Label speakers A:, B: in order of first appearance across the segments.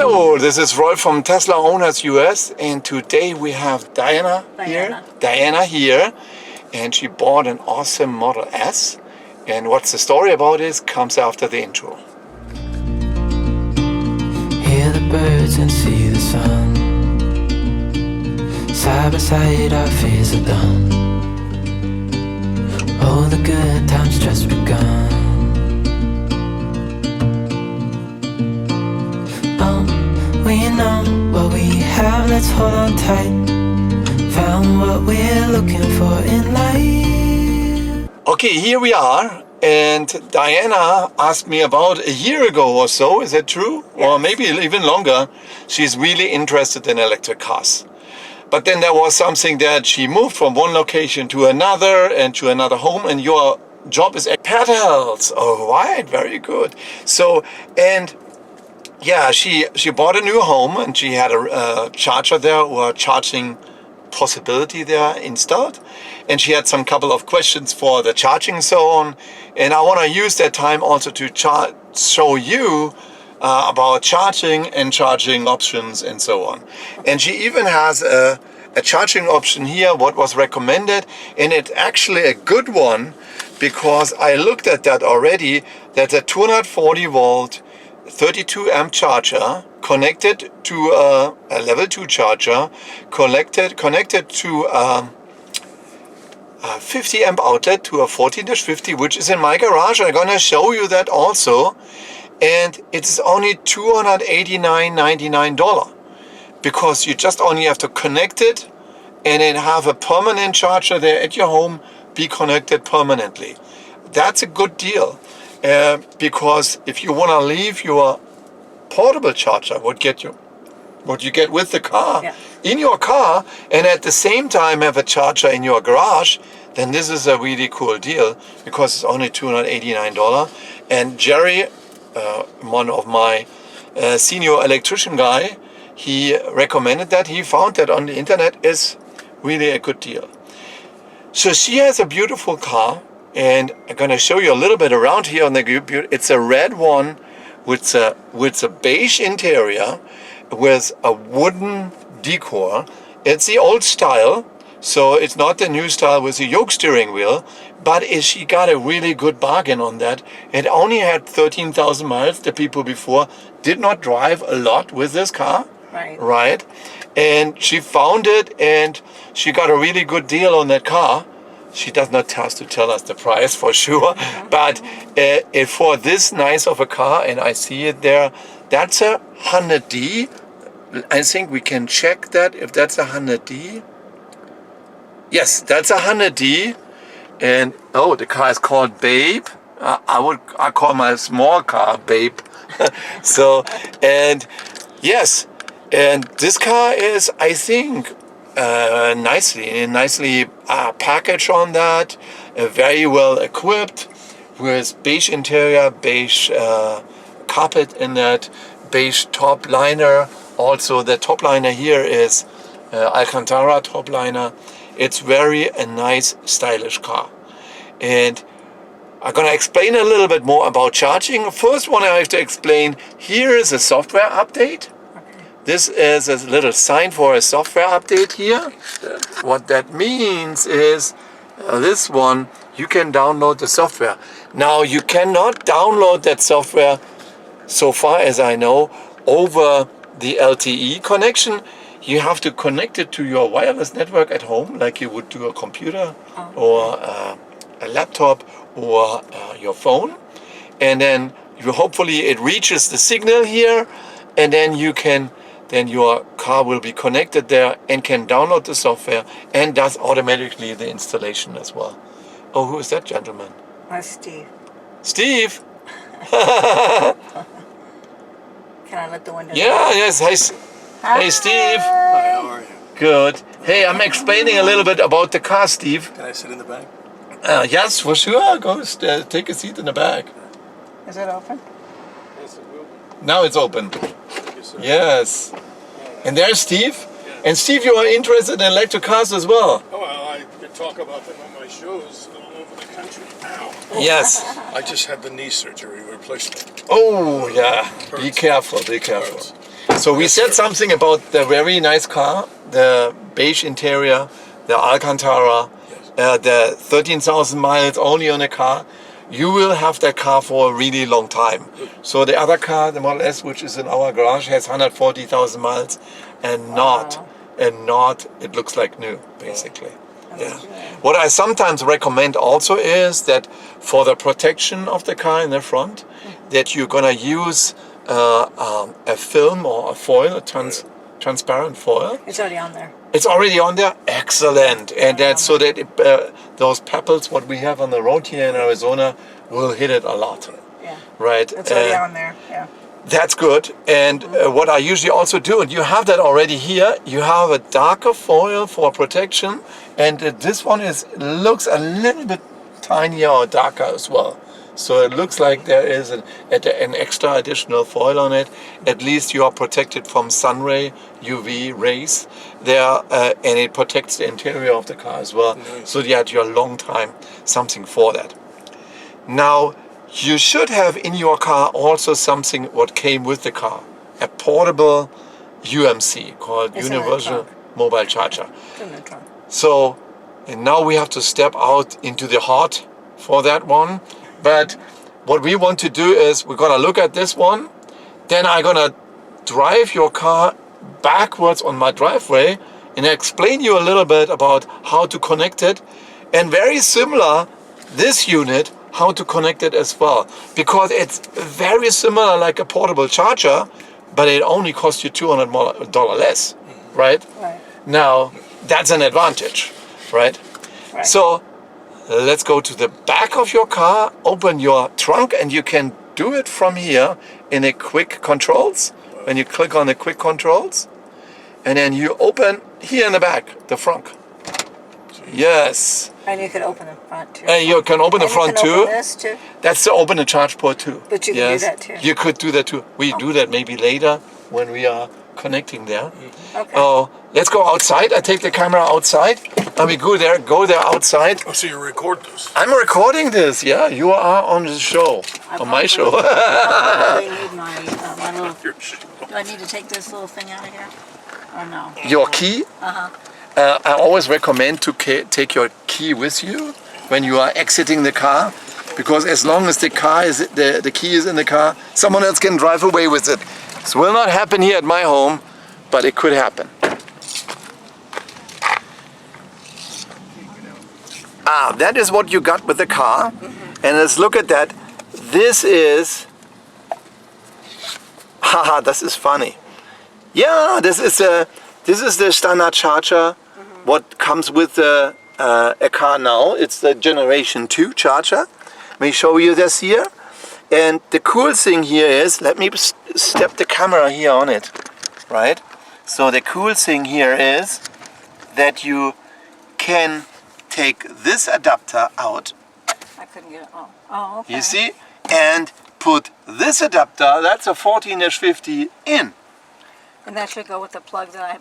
A: Hello, this is Roy from Tesla Owners US, and today we have Diana here, and she bought an awesome Model S. And what's the story about this comes after the intro.
B: Hear the birds and see the sun. Side by side our fears are done. Oh, the good times just begun. We know what we have, let's hold on tight. Found what we're looking for in life.
A: Okay, here we are, and Diana asked me about a year ago or so, is that true?
C: Yes.
A: Or maybe even longer. She's really interested in electric cars. But then there was something that she moved from one location to another and to another home, and your job is at pedals. Oh, right, very good. So, and yeah, she bought a new home and she had a charger there, or a charging possibility there installed. And she had some couple of questions for the charging and so on. And I want to use that time also to show you about charging and charging options and so on. And she even has a charging option here, what was recommended. And it's actually a good one, because I looked at that already. That's a 240 volt 32 amp charger connected to a level 2 charger, connected to a 50 amp outlet to a 14-50, which is in my garage. I'm gonna show you that also. And it's only $289.99, because you just only have to connect it and then have a permanent charger there at your home, be connected permanently. That's a good deal. Because if you want to leave your portable charger, what you get with the car, in your car, and at the same time have a charger in your garage, then this is a really cool deal, because it's only $289. And Jerry, one of my senior electrician guy, he recommended that. He found that on the internet is really a good deal. So she has a beautiful car. And I'm going to show you a little bit around here on the computer. It's a red one with a beige interior with a wooden decor. It's the old style, so it's not the new style with the yoke steering wheel, but she got a really good bargain on that. It only had 13,000 miles. The people before did not drive a lot with this car. Right? And she found it, and she got a really good deal on that car. She does not have to tell us the price for sure, but for this nice of a car, and I see it there, that's a 100D. I think we can check that if that's a 100D. Yes, that's a 100D. And oh, the car is called Babe. I call my small car Babe. So, and yes, and this car is, I think, nicely packaged on that, very well equipped, with beige interior, beige carpet in that, beige top liner. Also the top liner here is Alcantara top liner. It's very a nice stylish car. And I'm gonna explain a little bit more about charging. First one I have to explain, here is a software update. This is a little sign for a software update here. What that means is this one, you can download the software. Now you cannot download that software, so far as I know, over the LTE connection. You have to connect it to your wireless network at home, like you would do a computer or a laptop or your phone. And then hopefully it reaches the signal here, and then your car will be connected there and can download the software and does automatically the installation as well. Oh, who is that gentleman?
C: Steve.
A: Steve?
C: Can I let the window
A: Yes. Hey, Steve.
D: Hi, how are you?
A: Good. Hey, I'm explaining a little bit about the car, Steve.
D: Can I sit in the back?
A: Yes, for sure. Go take a seat in the back.
C: Is it open?
D: Yes, it will.
A: Now it's open.
D: Thank you, sir.
A: Yes. And there's Steve.
D: Yes.
A: And Steve, you are interested in electric cars as well.
D: Oh, well, I could talk about them on my shows all over the country. Ow.
A: Yes.
D: I just had the knee surgery replacement.
A: Oh, yeah. Be
D: Hurts.
A: careful.
D: Hurts.
A: So we said something about the very nice car, the beige interior, the Alcantara, the 13,000 miles only on a car. You will have that car for a really long time. So the other car, the Model S, which is in our garage, has 140,000 miles, and not, it looks like new, basically. Yeah. What I sometimes recommend also is that for the protection of the car in the front, that you're gonna use a film or a foil, a transparent foil.
C: It's already on there.
A: It's already on there? Excellent. And that's so that those pebbles, what we have on the road here in Arizona, will hit it a lot.
C: Yeah.
A: Right?
C: It's already on there, yeah.
A: That's good. And what I usually also do, and you have that already here, you have a darker foil for protection. And this one looks a little bit tinier or darker as well. So it looks like there is an extra additional foil on it. At least you are protected from sun ray, UV rays there, and it protects the interior of the car as well.
D: Nice.
A: So you had your long time something for that. Now, you should have in your car also something what came with the car. A portable UMC called
C: It's in the
A: Universal
C: trunk.
A: Mobile Charger.
C: It's in the trunk.
A: So, and now we have to step out into the hot for that one. But what we want to do is we're gonna look at this one, then I'm gonna drive your car backwards on my driveway and explain you a little bit about how to connect it. And very similar, this unit, how to connect it as well. Because it's very similar like a portable charger, but it only costs you $200 less, right?
C: Right.
A: Now, that's an advantage, right?
C: Right.
A: So let's go to the back of your car, open your trunk, and you can do it from here in a quick controls. When you click on the quick controls, and then you open here in the back, the front. Yes.
C: And you could open the front too.
A: And you can open the
C: And
A: front
C: you can
A: too.
C: open this too.
A: That's the open and charge port too.
C: But you can do that too.
A: You could do that too. We do that maybe later when we are connecting there.
C: Okay.
A: Oh, let's go outside. I take the camera outside. And we go there outside.
D: Oh, so you record this?
A: I'm recording this. Yeah, you are on the show, on my show.
C: I probably need my little.
D: Your show.
C: Do I need to take this little thing out of here? Or no?
A: Your key. I always recommend to take your key with you when you are exiting the car, because as long as the key is in the car, someone else can drive away with it. This will not happen here at my home, but it could happen. That is what you got with the car. And let's look at that. This is, haha, this is funny. Yeah, this is the standard charger. What comes with a car now. It's the Generation 2 charger. Let me show you this here. And the cool thing here is, let me step the camera here on it, right? So the cool thing here is that you can take this adapter out,
C: I couldn't get it. Oh, okay.
A: you see, and put this adapter, that's a 14-50 in.
C: And that should go with the plug that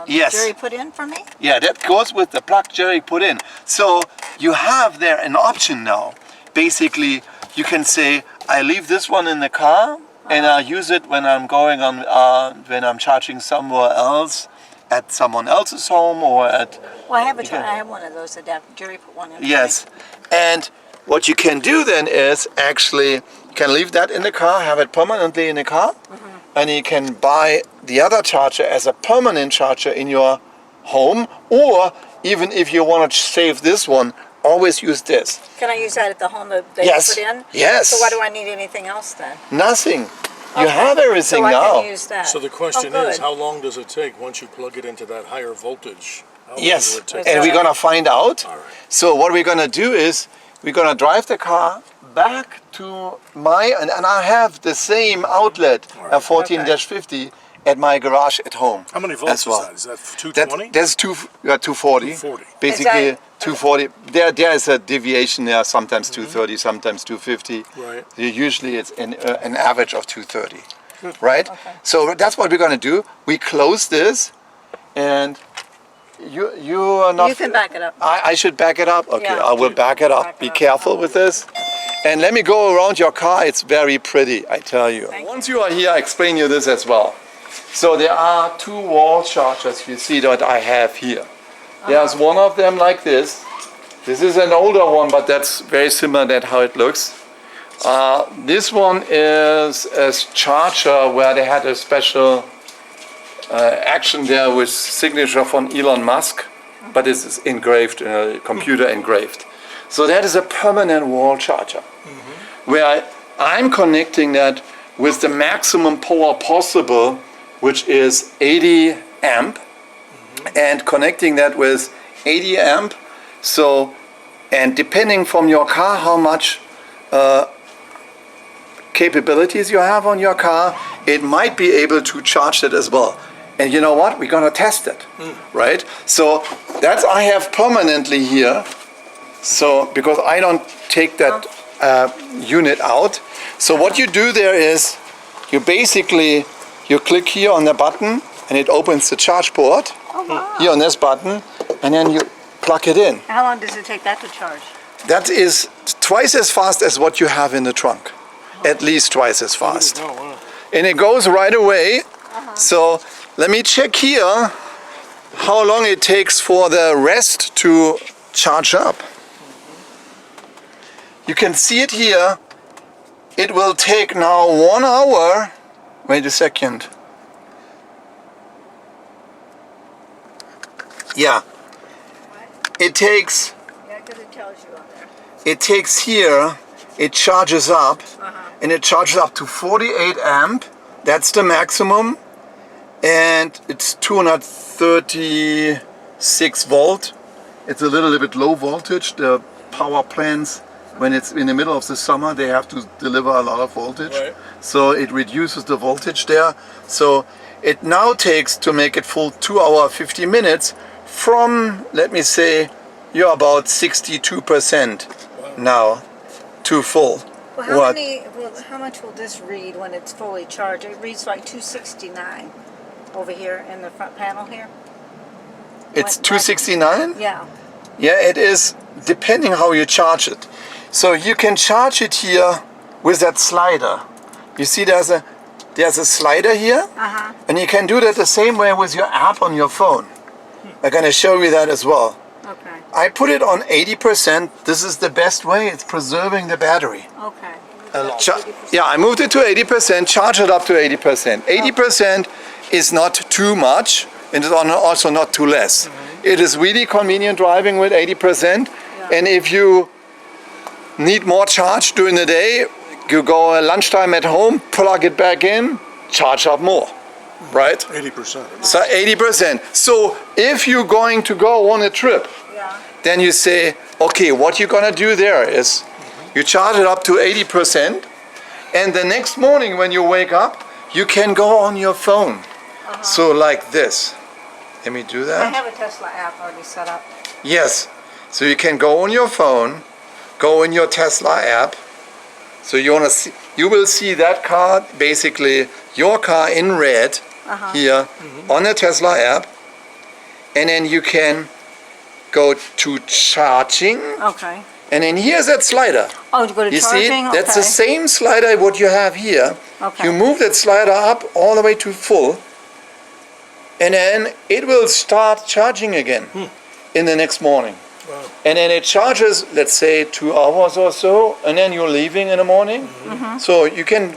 A: Yes.
C: Jerry put in for me?
A: Yeah, that goes with the plug Jerry put in. So you have there an option now. Basically, you can say, I leave this one in the car and I use it when I'm going on, when I'm charging somewhere else, at someone else's home or at...
C: Well, I have one of those adapters. Jerry put one in for
A: Yes.
C: me.
A: And what you can do then is actually, you can leave that in the car, have it permanently in the car, and you can buy the other charger as a permanent charger in your home, or even if you want to save this one, always use this.
C: Can I use that at the home that they
A: Yes.
C: put in?
A: Yes.
C: So why do I need anything else then?
A: Nothing. You
C: Okay.
A: have everything
C: so I
A: now.
C: can use that.
D: So the question
C: Oh,
D: is,
C: good.
D: how long does it take once you plug it into that higher voltage? How long
A: Yes,
D: will it take?
A: and we're gonna find out.
D: All right.
A: So what we're gonna do is we're gonna drive the car back to and I have the same outlet, a 14-50, at my garage at home.
D: How many volts
A: as well.
D: is that? Is that 220?
A: That's 240.
D: 240.
A: Basically
C: Is that-
A: 240. There is a deviation there. Sometimes 230, sometimes 250.
D: Right.
A: Usually it's an average of 230. Right.
C: Okay.
A: So that's what we're gonna do. We close this, and you are not.
C: You can back it up.
A: I should back it up? Okay,
C: Yeah.
A: I will back it up.
C: Back it
A: Be
C: up.
A: careful with this. And let me go around your car. It's very pretty, I tell you.
C: Thank
A: Once you are here, I explain you this as well. So there are two wall chargers you see that I have here. There's one of them like this. This is an older one, but that's very similar to how it looks. This one is a charger where they had a special action there with signature from Elon Musk, but this is engraved, computer engraved. So that is a permanent wall charger, where I'm connecting that with the maximum power possible, which is 80 amp, and connecting that with 80 amp. So, and depending from your car how much capabilities you have on your car, it might be able to charge it as well. And you know what? We're gonna test it, right? So that's I have permanently here. So because I don't take that unit out. So what you do there is you basically you click here on the button and it opens the charge port here on this button, and then you plug it in.
C: How long does it take that to charge?
A: That is twice as fast as what you have in the trunk. At least twice as fast.
D: Oh, wow.
A: And it goes right away. So let me check here how long it takes for the rest to charge up. You can see it here. It will take now 1 hour. Wait a second. Yeah. It takes,
C: Yeah, because it tells you on there.
A: it takes here, it charges up, and it charges up to 48 amp. That's the maximum. And it's 236 volt. It's a little bit low voltage. The power plants, when it's in the middle of the summer, they have to deliver a lot of voltage.
D: Right.
A: So it reduces the voltage there. So it now takes, to make it full, 2 hours 50 minutes from, let me say, you're about 62% now to full.
C: Well, how
A: What?
C: how much will this read when it's fully charged? It reads like 269 over here in the front panel here.
A: It's
C: What-
A: 269?
C: Yeah.
A: Yeah, it is depending how you charge it. So you can charge it here with that slider. You see there's a slider here, and you can do that the same way with your app on your phone. I'm gonna show you that as well.
C: Okay.
A: I put it on 80%. This is the best way. It's preserving the battery.
C: Okay.
A: Yeah, I moved it to 80%, charge it up to 80%. 80% is not too much, and it's also not too less. It is really convenient driving with 80%, and if you need more charge during the day, you go at lunchtime at home, plug it back in, charge up more, right?
D: 80%.
A: So 80%. So if you're going to go on a trip,
C: Yeah.
A: then you say, okay, what you're gonna do there is you charge it up to 80%, and the next morning when you wake up, you can go on your phone. So like this. Let me do
C: I
A: that.
C: have a Tesla app already set up.
A: Yes. So you can go on your phone, go in your Tesla app. So you will see that car, basically your car in red here on the Tesla app, and then you can go to charging,
C: Okay.
A: and then here's that slider.
C: Oh, to go to
A: You see,
C: charging?
A: that's the
C: Okay.
A: same slider what you have here.
C: Okay.
A: You move that slider up all the way to full, and then it will start charging again in the next morning.
D: Wow.
A: And then it charges, let's say, 2 hours or so, and then you're leaving in the morning. So you can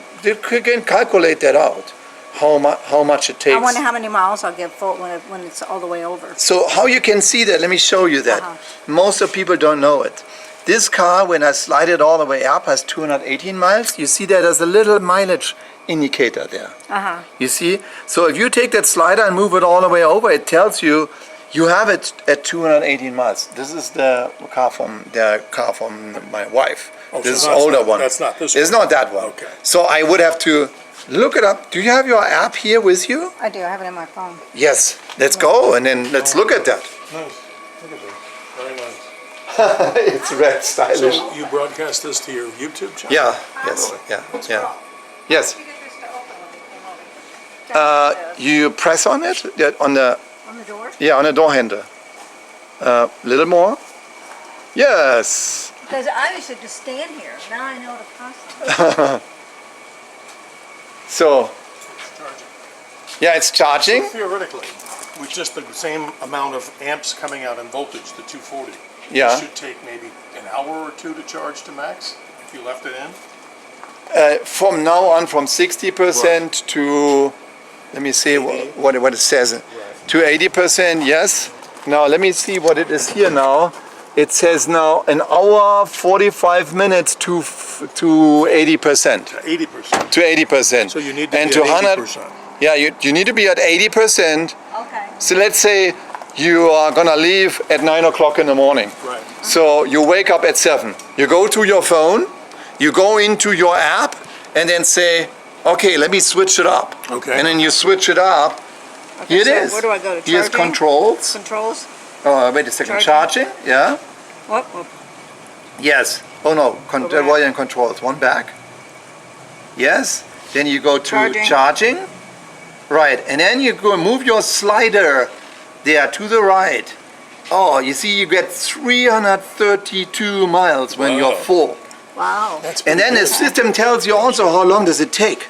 A: calculate that out, how much it takes.
C: I wonder how many miles I'll get full when it's all the way over.
A: So how you can see that, let me show you that. Most of people don't know it. This car, when I slide it all the way up, has 218 miles. You see that there's a little mileage indicator there. You see? So if you take that slider and move it all the way over, it tells you you have it at 218 miles. This is the car from my wife.
D: Oh,
A: This
D: so
A: is older
D: not-
A: one.
D: that's not this
A: It's
D: one.
A: not that one.
D: Okay.
A: So I would have to look it up. Do you have your app here with you?
C: I do. I have it in my phone.
A: Yes. Let's go and then let's look at that.
D: Nice. Look at that. Very nice.
A: It's red stylish.
D: So you broadcast this to your YouTube channel?
A: Yeah. Yes. Yeah. Yeah. Yes. You press on it. Yeah, on the
C: On the door?
A: on the door handle. Little more. Yes.
C: Because I used to just stand here. Now I know the process.
A: So
D: It's charging.
A: Yeah, it's charging.
D: Theoretically, with just the same amount of amps coming out in voltage, the 240,
A: Yeah.
D: it should take maybe an hour or two to charge to max if you left it in.
A: From now on, from 60% to, let me see what it says, to 80%, yes. Now let me see what it is here now. It says now an hour, 45 minutes to 80%.
D: 80%.
A: To 80%.
D: So you need to
A: and
D: be
A: to
D: at
A: 100,
D: 80%.
A: yeah, you need to be at 80%.
C: Okay.
A: So let's say you are gonna leave at 9 o'clock in the morning.
D: Right.
A: So you wake up at 7. You go to your phone, you go into your app, and then say, okay, let me switch it up.
D: Okay.
A: And then you switch it up.
C: Okay,
A: Here it
C: so
A: is.
C: where do I go to
A: Here's
C: charging?
A: controls.
C: Controls?
A: Oh, wait a second.
C: Charging.
A: Charging. Yeah.
C: What?
A: Yes. Oh no.
C: Go back.
A: Volume controls. One back. Yes. Then you go to
C: Charging.
A: charging. Right. And then you go move your slider there to the right. Oh, you see, you get 332 miles when you're
D: Wow.
A: full.
C: Wow.
D: That's
A: And then the
D: pretty
A: system tells you also how long does it take.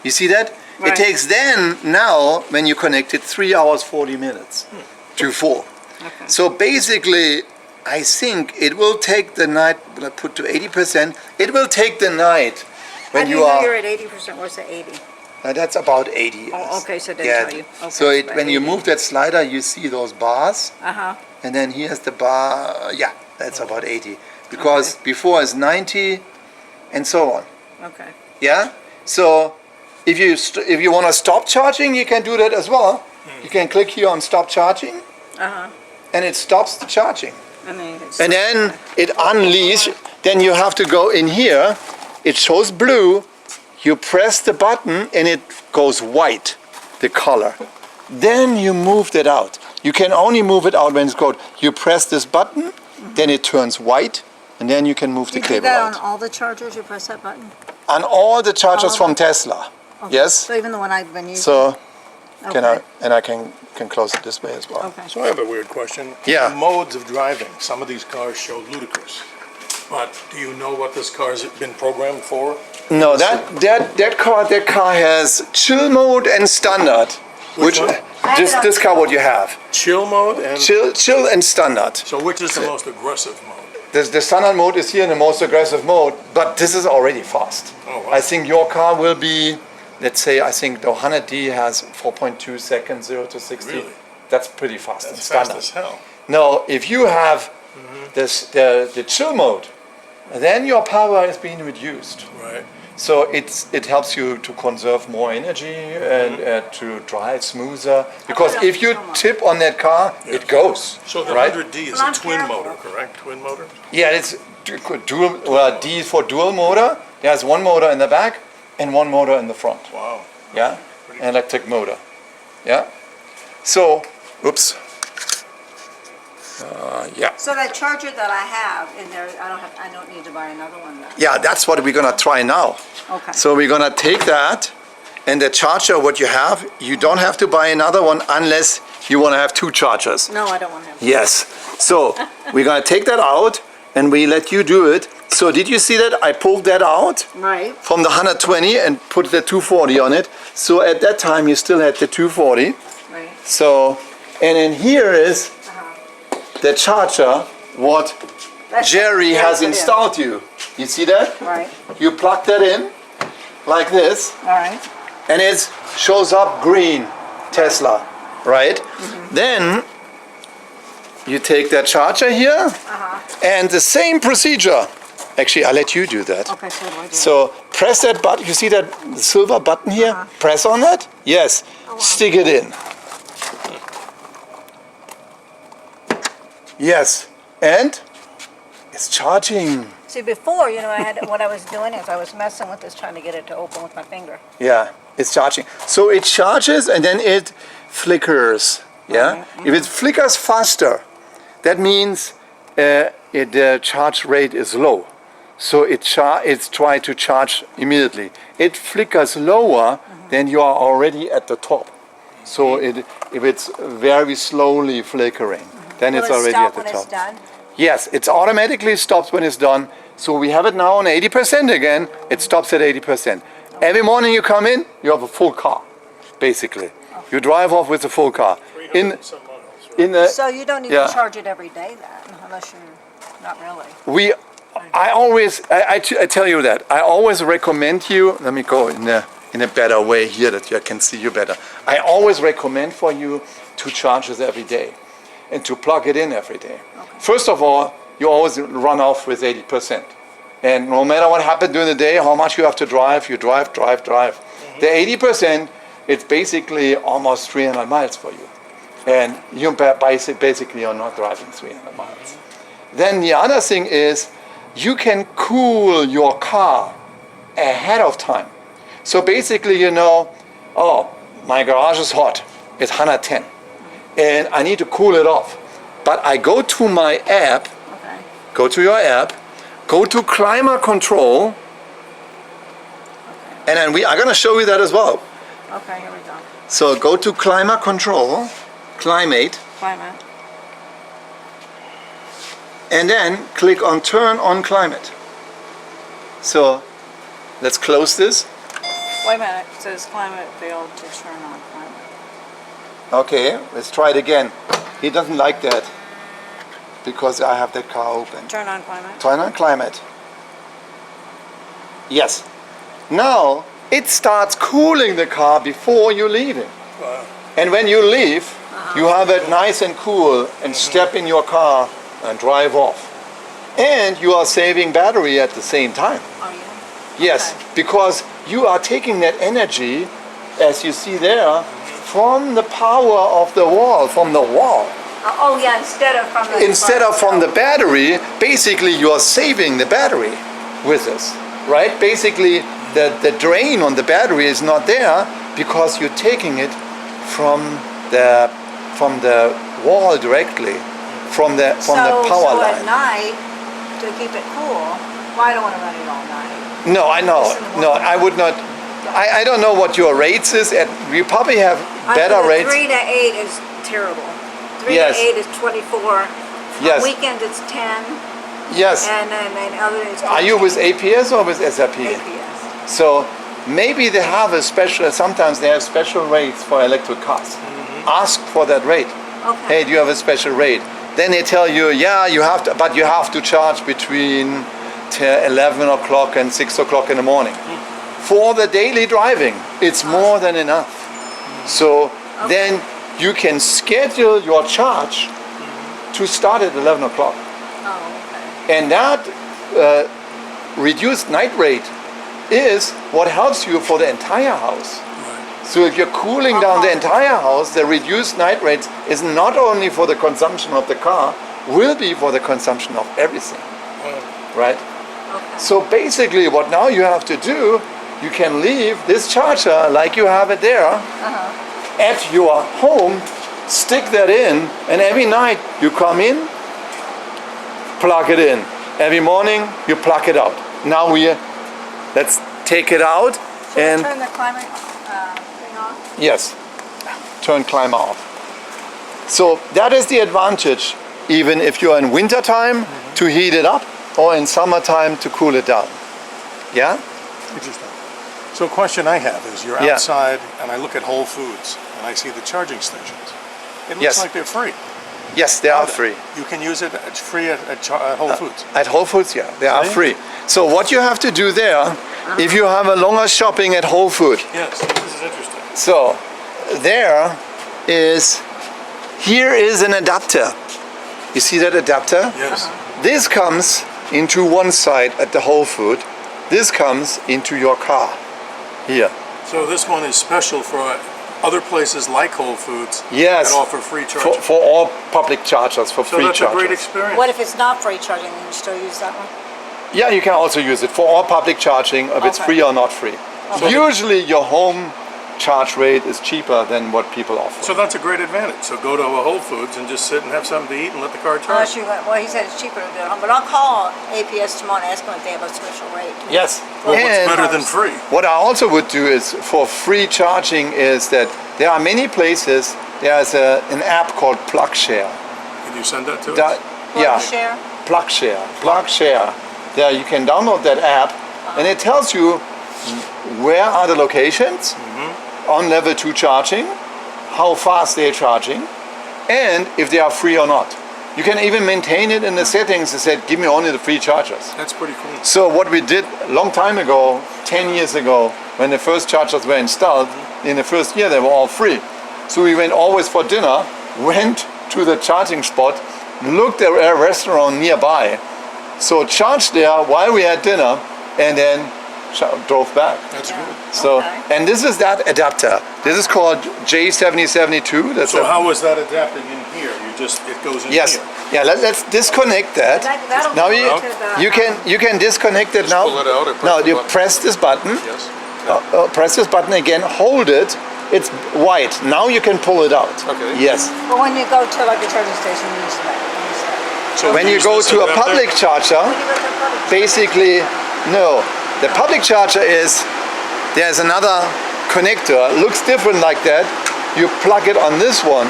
A: You see that?
C: Right.
A: It takes then, now, when you connect it, 3 hours 40 minutes to full.
C: Okay.
A: So basically, I think it will take the night, when I put to 80%, it will take the night when
C: How do
A: you
C: you know
A: are,
C: you're at 80%? What's the 80?
A: that's about 80.
C: Oh, okay, so it didn't
A: Yeah.
C: tell you. Okay,
A: So
C: it's about
A: when you
C: 80.
A: move that slider, you see those bars,
C: Uh-huh.
A: and then here's the bar, yeah, that's about 80. Because before it's 90, and so on.
C: Okay.
A: Yeah. So if you want to stop charging, you can do that as well. You can click here on stop charging,
C: Uh-huh.
A: and it stops the charging.
C: And then it's
A: And then it unleashes. Then you have to go in here. It shows blue. You press the button, and it goes white, the color. Then you move it out. You can only move it out when it's cold. You press this button, then it turns white, and then you can move the
C: you do
A: cable
C: that
A: out.
C: on all the chargers? You press that button?
A: On all the chargers
C: All
A: from
C: of them?
A: Tesla.
C: Okay.
A: Yes.
C: So even the one I've been using?
A: So can
C: Okay.
A: I can close it this way as well.
C: Okay.
D: So I have a weird question.
A: Yeah.
D: The modes of driving. Some of these cars show ludicrous. But do you know what this car's been programmed for?
A: No, that car has chill mode and standard.
D: Which one?
A: This car what you have.
D: Chill mode and
A: Chill and standard.
D: so which is the most aggressive mode?
A: The standard mode is here in the most aggressive mode, but this is already fast.
D: Oh, wow.
A: I think your car will be, let's say, I think the 100D has 4.2 seconds, 0 to 60.
D: Really?
A: That's pretty fast in
D: That's
A: standard.
D: fast as hell.
A: No, if you have the chill mode, then your power is being reduced.
D: Right.
A: So it helps you to conserve more energy and to drive smoother. Because
C: Oh,
A: if you
C: so much.
A: tip on that car, it goes.
D: So the
A: right?
D: 100D is
C: Well,
D: a
C: I'm
D: twin
C: careful.
D: motor, correct? Twin motor?
A: Yeah, it's dual. Well, D is for dual motor. There's one motor in the back and one motor in the front.
D: Wow.
A: Yeah, electric motor. Yeah. So, oops. Yeah.
C: So that charger that I have in there, I don't need to buy another one then?
A: Yeah, that's what we're gonna try now.
C: Okay.
A: So we're gonna take that, and the charger what you have, you don't have to buy another one unless you wanna have two chargers.
C: No, I don't want to have.
A: Yes. So we're gonna take that out, and we let you do it. So did you see that? I pulled that out
C: Right.
A: from the 120 and put the 240 on it. So at that time you still had the 240.
C: Right.
A: So, and then here is the charger what
C: That's-
A: Jerry
C: that's
A: has
C: what it is.
A: installed you. You see that?
C: Right.
A: You plug that in like this,
C: All right.
A: and it shows up green Tesla, right? Then you take that charger here, and the same procedure. Actually, I'll let you do that.
C: Okay, so what do I do?
A: So press that button. You see that silver button here? Press on that. Yes. Stick it in. Yes. And it's charging.
C: See, before, I had, what I was doing is I was messing with this, trying to get it to open with my finger.
A: Yeah, it's charging. So it charges and then it flickers. Yeah. If it flickers faster, that means the charge rate is low. So it's trying to charge immediately. It flickers lower, then you are already at the top. So if it's very slowly flickering, then
C: Will
A: it's
C: it
A: already
C: stop
A: at the
C: when
A: top.
C: it's done?
A: Yes, it automatically stops when it's done. So we have it now on 80% again. It stops at 80%. Every morning you come in, you have a full car, basically. You drive off with the full car.
D: 300 and some miles, right?
A: In the
C: So you don't even
A: Yeah.
C: charge it every day then, unless you're, not really.
A: I tell you that I always recommend you. Let me go in a better way here that I can see you better. I always recommend for you to charge it every day, and to plug it in every day. First of all, you always run off with 80%, and no matter what happened during the day, how much you have to drive, you drive. The 80%, it's basically almost 300 miles for you, and you basically are not driving 300 miles. Then the other thing is, you can cool your car ahead of time. So basically, you know, oh, my garage is hot, it's 110, and I need to cool it off. But I go to my app,
C: Okay.
A: go to your app, go to climate control, and then I'm gonna show you that as well.
C: Okay, here we go.
A: So go to climate control, climate,
C: Climate.
A: and then click on turn on climate. So let's close this.
C: Wait a minute, it says climate failed to turn on climate.
A: Okay, let's try it again. He doesn't like that because I have that car open.
C: Turn on climate?
A: Turn on climate. Yes. Now it starts cooling the car before you leave it.
D: Wow.
A: And when you leave, you have it nice and cool and step in your car and drive off. And you are saving battery at the same time.
C: Oh, yeah?
A: Yes,
C: Okay.
A: because you are taking that energy, as you see there, from the power of the wall, from the wall.
C: Oh, yeah, instead of from the...
A: Instead of from the battery, basically you are saving the battery with this, right? Basically, the drain on the battery is not there because you're taking it from the wall directly, from the power
C: So
A: line.
C: at night, to keep it cool, well, I don't want to run it all night.
A: No, I know. No, I would not. I don't know what your rates is. You probably have better
C: The
A: rates.
C: 3 to 8 is terrible. 3
A: Yes.
C: to 8 is 24.
A: Yes.
C: On weekend it's 10,
A: Yes.
C: and then other is 15.
A: Are you with APS or with SAP?
C: APS.
A: So maybe they have a special. Sometimes they have special rates for electric cars. Ask for that rate.
C: Okay.
A: Hey, do you have a special rate? Then they tell you, yeah, you have to, but you have to charge between 11 o'clock and 6 o'clock in the morning. For the daily driving, it's more than enough. So then you can schedule your charge to start at 11 o'clock.
C: Oh, okay.
A: And that reduced night rate is what helps you for the entire house. So if you're cooling down the entire house, the reduced night rate is not only for the consumption of the car, will be for the consumption of everything, right?
C: Okay.
A: So basically what now you have to do, you can leave this charger like you have it there at your home, stick that in, and every night you come in, plug it in. Every morning you plug it out. Now let's take it out and
C: Turn the climate thing off.
A: yes, turn climate off. So that is the advantage, even if you're in winter time to heat it up or in summertime to cool it down. Yeah?
D: Interesting. So a question I have is, you're
A: Yeah.
D: outside and I look at Whole Foods and I see the charging stations. It looks
A: Yes.
D: like they're free.
A: Yes, they are free.
D: You can use it, it's free at Whole Foods.
A: At Whole Foods, yeah, they are
D: Really?
A: free. So what you have to do there, if you have a longer shopping at Whole Food,
D: Yes, this is interesting.
A: so here is an adapter. You see that adapter?
D: Yes.
A: This comes into one side at the Whole Food. This comes into your car. Here.
D: So this one is special for other places like Whole Foods
A: Yes.
D: that offer free charging.
A: For all public chargers, for
D: So
A: free
D: that's
A: chargers.
D: a great experience.
C: What if it's not free charging, then you still use that one?
A: Yeah, you can also use it for all public charging, if it's
C: Okay.
A: free or not free. Usually your home charge rate is cheaper than what people offer.
D: So that's a great advantage. So go to a Whole Foods and just sit and have something to eat and let the car charge.
C: Unless you, well, he said it's cheaper to do it at home, but I'll call APS tomorrow and ask them if they have a special rate.
A: Yes.
D: Well, what's
A: And
D: better than free?
A: what I also would do is for free charging is that there are many places, there's an app called PlugShare.
D: Can you send that to
A: That,
D: us?
A: yeah,
C: Share?
A: PlugShare. There you can download that app and it tells you where are the locations on level 2 charging how fast they're charging, and if they are free or not. You can even maintain it in the settings and say, give me only the free chargers.
D: That's pretty cool.
A: So what we did a long time ago, 10 years ago, when the first chargers were installed, in the first year they were all free. So we went always for dinner, went to the charging spot, looked at a restaurant nearby, so charged there while we had dinner, and then drove back.
D: That's good.
A: So,
C: Okay.
A: and this is that adapter. This is called J7072. That's
D: So how is that adapting in here? It goes in
A: yes.
D: here?
A: Yeah. Let's disconnect that.
C: That'll
A: Now
C: go
A: you
C: to the,
A: you can disconnect it now.
D: pull it out or press
A: Now
D: the
A: you
D: button?
A: press this button.
D: Yes.
A: Press this button again. Hold it. It's white. Now you can pull it out.
D: Okay.
A: Yes.
C: But when you go to like a charging station, you use that.
D: So
A: When
D: you
A: you
D: use
A: go
D: this
A: to a
D: adapter?
A: public charger,
C: When you go to a public
A: basically, no. The public charger is, there's another connector, looks different like that. You plug it on this one,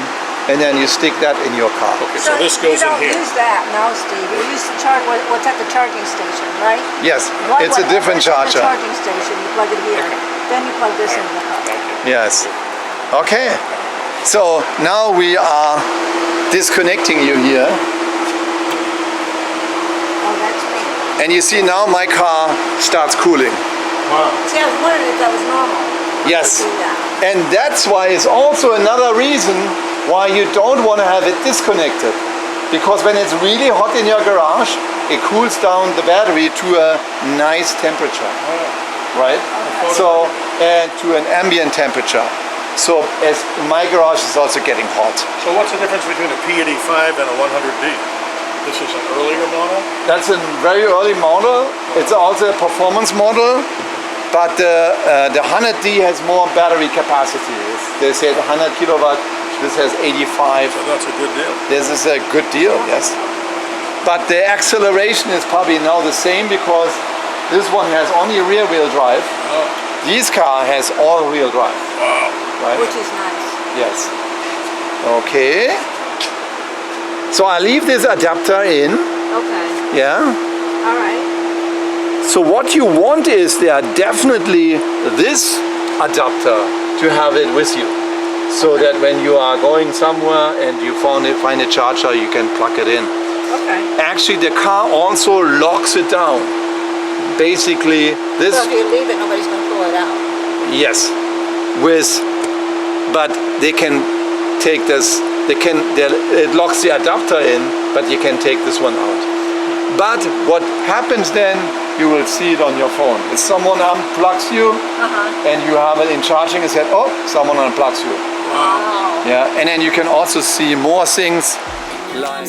A: and then you stick that in your car.
D: Okay, so this
C: you
D: goes in
C: don't
D: here.
C: use that, no, Steve. You use the charge what's at the charging station, right?
A: Yes,
C: What-
A: it's a different
C: whatever's at
A: charger.
C: the charging station, you plug it here. Then you plug this into the car.
A: Yes. Okay. So now we are disconnecting you here,
C: Oh, that's me.
A: and you see now my car starts cooling.
D: Wow.
C: See, I was wondering if that was normal.
A: Yes.
C: To do that.
A: And that's why it's also another reason why you don't want to have it disconnected. Because when it's really hot in your garage, it cools down the battery to a nice temperature, right? So, and to an ambient temperature. So as my garage is also getting hot.
D: So what's the difference between a P85 and a 100D? This is an earlier model?
A: That's a very early model. It's also a performance model, but the 100D has more battery capacity. They said 100 kilowatt. This has 85.
D: So that's a good deal.
A: This is a good deal, yes. But the acceleration is probably now the same because this one has only rear-wheel drive.
D: Oh,
A: This car has all-wheel drive.
D: wow.
A: Right?
C: Which is nice.
A: Yes. Okay. So I leave this adapter in.
C: Okay.
A: Yeah.
C: All right.
A: So what you want is there definitely this adapter to have it with you. So that when you are going somewhere and you find a charger, you can plug it in.
C: Okay.
A: Actually, the car also locks it down. Basically, this,
C: So if you leave it, nobody's going to pull it out.
A: yes, but they can take this, it locks the adapter in, but you can take this one out. But what happens then, you will see it on your phone. If someone unplugs you and you have it in charging, it said, oh, someone unplugs you.
C: Wow.
A: Yeah, and then you can also see more things like